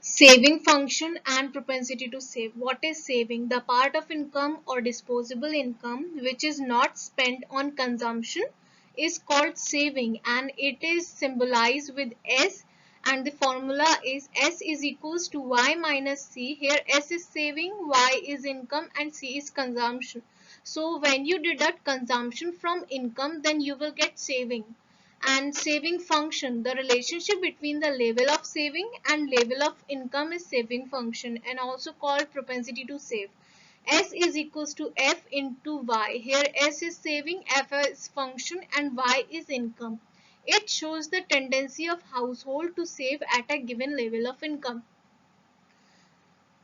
Saving function and propensity to save. What is saving? The part of income or disposable income which is not spent on consumption is called saving, and it is symbolized with S, and the formula is S is equals to Y minus C. Here S is saving, Y is income, and C is consumption. So when you deduct consumption from income, then you will get saving. And saving function, the relationship between the level of saving and level of income is saving function, and also called propensity to save. S is equals to F into Y. Here S is saving, F is function, and Y is income. It shows the tendency of household to save at a given level of income.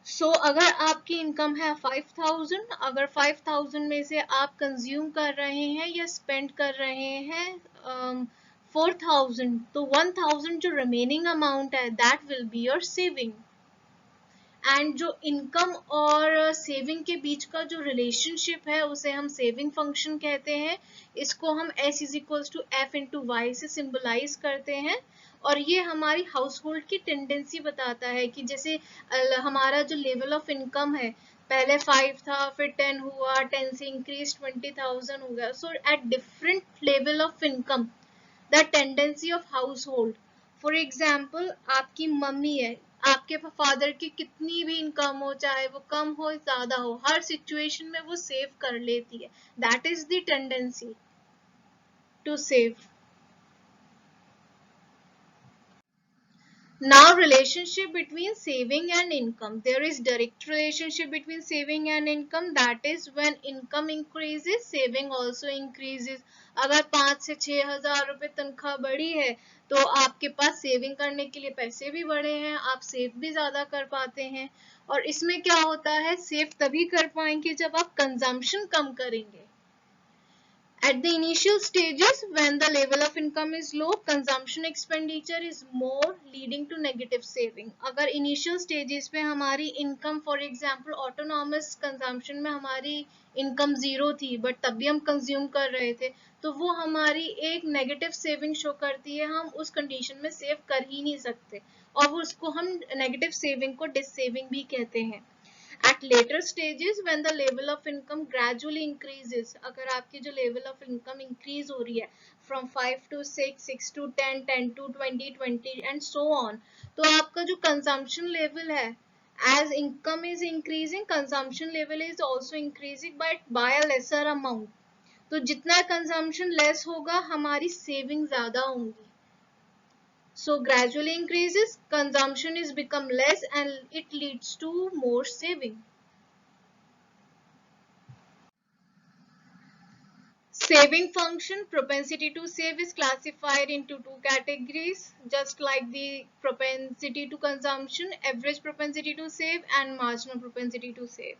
So अगर आपकी income है 5000, अगर 5000 में से आप consume कर रहे हैं या स्पेंड कर रहे हैं 4000, तो 1000 जो रिमेनिंग अमाउंट है that will be your saving. And जो इनकम और सेविंग के बीच का जो रिलेशनशिप है उसे हम सेविंग फंक्शन कहते हैं. इसको हम S is equals to F into Y से सिंबलाइज करते हैं, और ये हमारी हाउस होल्ड की टेंडेंसी बताता है कि जैसे हमारा जो लेवल ऑफ इनकम है पहले 5 था, फिर 10 हुआ, 10 से इंक्रीज 20,000 हो गया. So at different level of income the tendency of household. For example आपकी मम्मी है, आपके फादर की कितनी भी इनकम हो, चाहे वो कम हो ज्यादा हो, हर सिचुएशन में वो सेव कर लेती है. That is the tendency to save. Now relationship between saving and income. There is direct relationship between saving and income, that is when income increases saving also increases. अगर 5 से 6,000 रुपए तनख्वाह बढ़ी है तो आपके पास सेविंग करने के लिए पैसे भी बढ़े हैं, आप सेव भी ज्यादा कर पाते हैं. और इसमें क्या होता है, सेव तभी कर पाएंगे जब आप कंजम्पशन कम करेंगे. At the initial stages, when the level of income is low, consumption expenditure is more, leading to negative saving. अगर initial stages पे हमारी income, for example, autonomous consumption में हमारी income zero थी, but तब भी हम consume कर रहे थे, तो वो हमारी एक negative saving show करती है. हम उस condition में save कर ही नहीं सकते, और उसको हम negative saving को dissaving भी कहते हैं. At later stages when the level of income gradually increases, अगर आपकी जो level of income increase हो रही है from 5 to 6, 6 to 10, 10 to 20, 20 and so on, तो आपका जो consumption level है, as income is increasing, consumption level is also increasing but by a lesser amount. तो जितना consumption less होगा हमारी saving ज़्यादा होंगी. So gradually increases, consumption is become less and it leads to more saving. Saving function, propensity to save is classified into two categories, just like the propensity to consumption, average propensity to save and marginal propensity to save.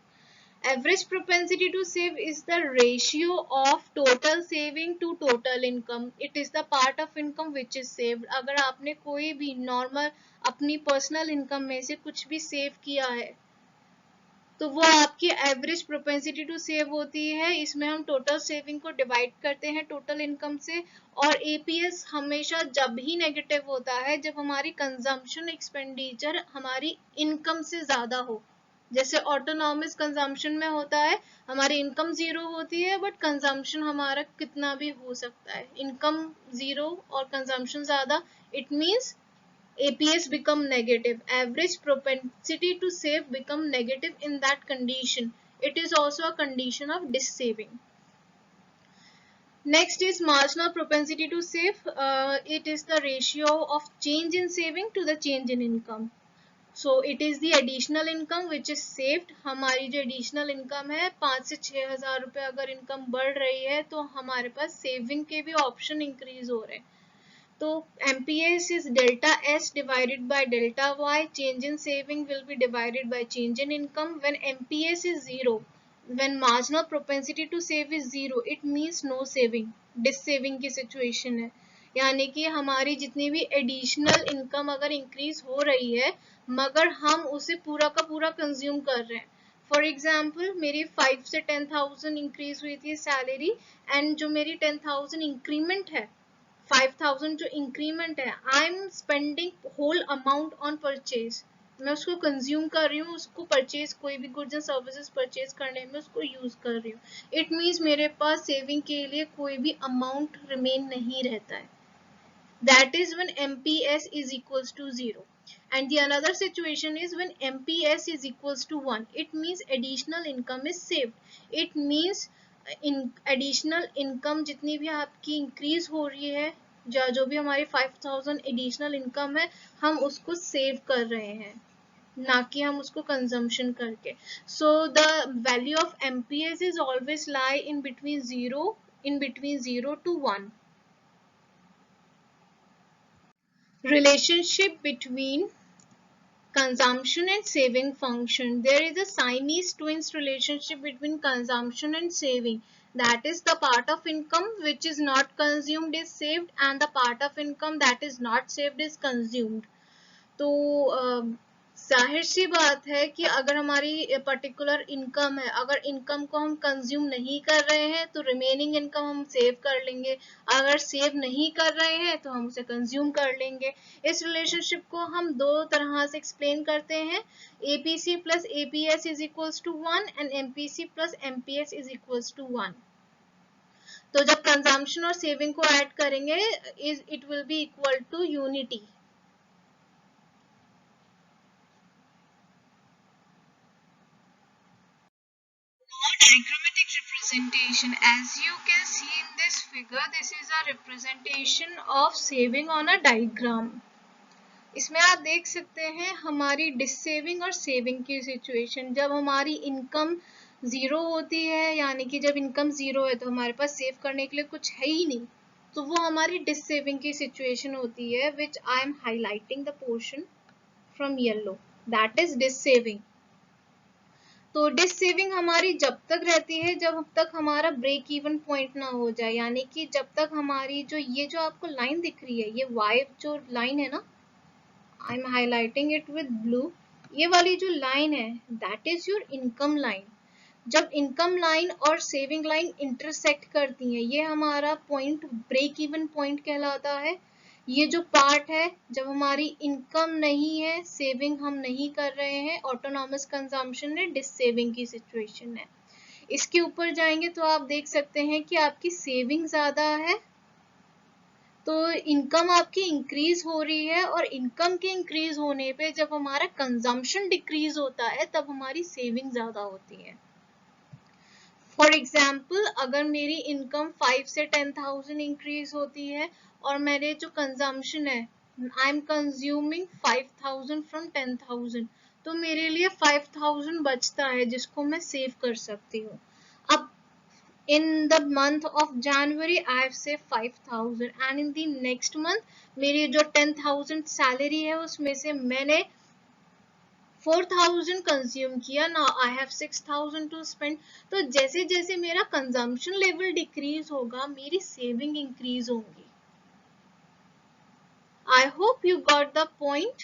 Average propensity to save is the ratio of total saving to total income. It is the part of income which is saved. अगर आपने कोई भी normal अपनी personal income में से कुछ भी save किया है तो वो आपकी एवरेज प्रोपेंसिटी टू सेव होती है. इसमें हम टोटल सेविंग को डिवाइड करते हैं टोटल इनकम से, और एपीएस हमेशा जब ही नेगेटिव होता है जब हमारी कंजम्पशन एक्सपेंडिचर हमारी इनकम से ज्यादा हो. जैसे ऑटोनॉमस कंजम्पशन में होता है, हमारी इनकम जीरो होती है बट कंजम्पशन हमारा कितना भी हो सकता है. इनकम जीरो और कंजम्पशन ज्यादा, it means APS become negative. Average propensity to save become negative in that condition. It is also a condition of dissaving. Next is marginal propensity to save. It is the ratio of change in saving to the change in income. So it is the additional income which is saved. हमारी जो additional income है 5 से 6,000 रुपए अगर income बढ़ रही है तो हमारे पास saving के भी option increase हो रहे हैं. तो MPS is delta S divided by delta Y. Change in saving will be divided by change in income. When MPS is zero, when marginal propensity to save is zero, it means no saving, dissaving की situation है. यानी कि हमारी जितनी भी additional income अगर increase हो रही है मगर हम उसे पूरा का पूरा कंज्यूम कर रहे हैं. फॉर एग्जाम्पल मेरी 5 से 10,000 इंक्रीज हुई थी सैलरी, एंड जो मेरी 10,000 इंक्रीमेंट है, 5,000 जो इंक्रीमेंट है, I am spending whole amount on purchase. मैं उसको कंज्यूम कर रही हूँ, उसको परचेज, कोई भी गुड्स एंड सर्विसेज परचेज करने में उसको यूज कर रही हूँ. इट मीन्स मेरे पास सेविंग के लिए कोई भी अमाउंट रिमेन नहीं रहता है. That is when MPS is equals to 0. And the another situation is when MPS is equals to 1. It means additional income is saved. It means in additional income जितनी भी आपकी increase हो रही है, जो भी हमारी 5000 additional income है, हम उसको save कर रहे हैं, ना कि हम उसको कंजम्पशन करके. So the value of MPS is always lie in between 0 to 1. Relationship between consumption and saving function. There is a Siamese twins relationship between consumption and saving. That is, the part of income which is not consumed is saved, and the part of income that is not saved is consumed. तो जाहिर सी बात है कि अगर हमारी particular income है, अगर income को हम कंज्यूम नहीं कर रहे हैं तो रिमेनिंग इनकम हम सेव कर लेंगे, अगर सेव नहीं कर रहे हैं तो हम उसे कंज्यूम कर लेंगे. इस रिलेशनशिप को हम दो तरह से एक्सप्लेन करते हैं. APC plus APS is equals to 1 and MPC plus MPS is equals to 1. तो जब कंजम्पशन और सेविंग को ऐड करेंगे it will be equal to unity. Diagrammatic representation. As you can see in this figure, this is a representation of saving on a diagram. इसमें आप देख सकते हैं हमारी डिसेविंग और सेविंग की सिचुएशन. जब हमारी इनकम जीरो होती है, यानी कि जब इनकम जीरो है तो हमारे पास सेव करने के लिए कुछ है ही नहीं, तो वो हमारी डिसेविंग की सिचुएशन होती है, which I am highlighting the portion from yellow, that is dissaving. तो डिस सेविंग हमारी जब तक रहती है जब तक हमारा ब्रेक इवन पॉइंट ना हो जाए, यानी कि जब तक हमारी जो आपको लाइन दिख रही है, ये वाई जो लाइन है ना, आई am highlighting it with blue, ये वाली जो लाइन है that is your income line. जब इनकम लाइन और सेविंग लाइन इंटरसेक्ट करती हैं, ये हमारा पॉइंट ब्रेक इवन पॉइंट कहलाता है. ये जो पार्ट है जब हमारी इनकम नहीं है, सेविंग हम नहीं कर रहे हैं, ऑटोनॉमस कंजम्पशन है, डिस सेविंग की सिचुएशन है. इसके ऊपर जाएंगे तो आप देख सकते हैं कि आपकी सेविंग ज्यादा है, तो इनकम आपकी इंक्रीज हो रही है, और इनकम के इंक्रीज होने पे जब हमारा कंजम्पशन डिक्रीज होता है तब हमारी सेविंग ज्यादा होती है. फॉर एग्जाम्पल, अगर मेरी इनकम 5 से 10,000 इंक्रीज होती है और मेरे जो कंजम्पशन है, आई एम कंज्यूमिंग 5,000 फ्रॉम 10,000, तो मेरे लिए 5,000 बचता है जिसको मैं सेव कर सकती हूँ. अब in the month of January I have saved 5,000 and in the next month मेरी जो 10,000 सैलरी है उसमें से मैंने 4,000 कंज्यूम किया. Now I have 6,000 to spend. तो जैसे जैसे मेरा कंजम्पशन लेवल डिक्रीज होगा, मेरी सेविंग इंक्रीज होंगी. I hope you got the point.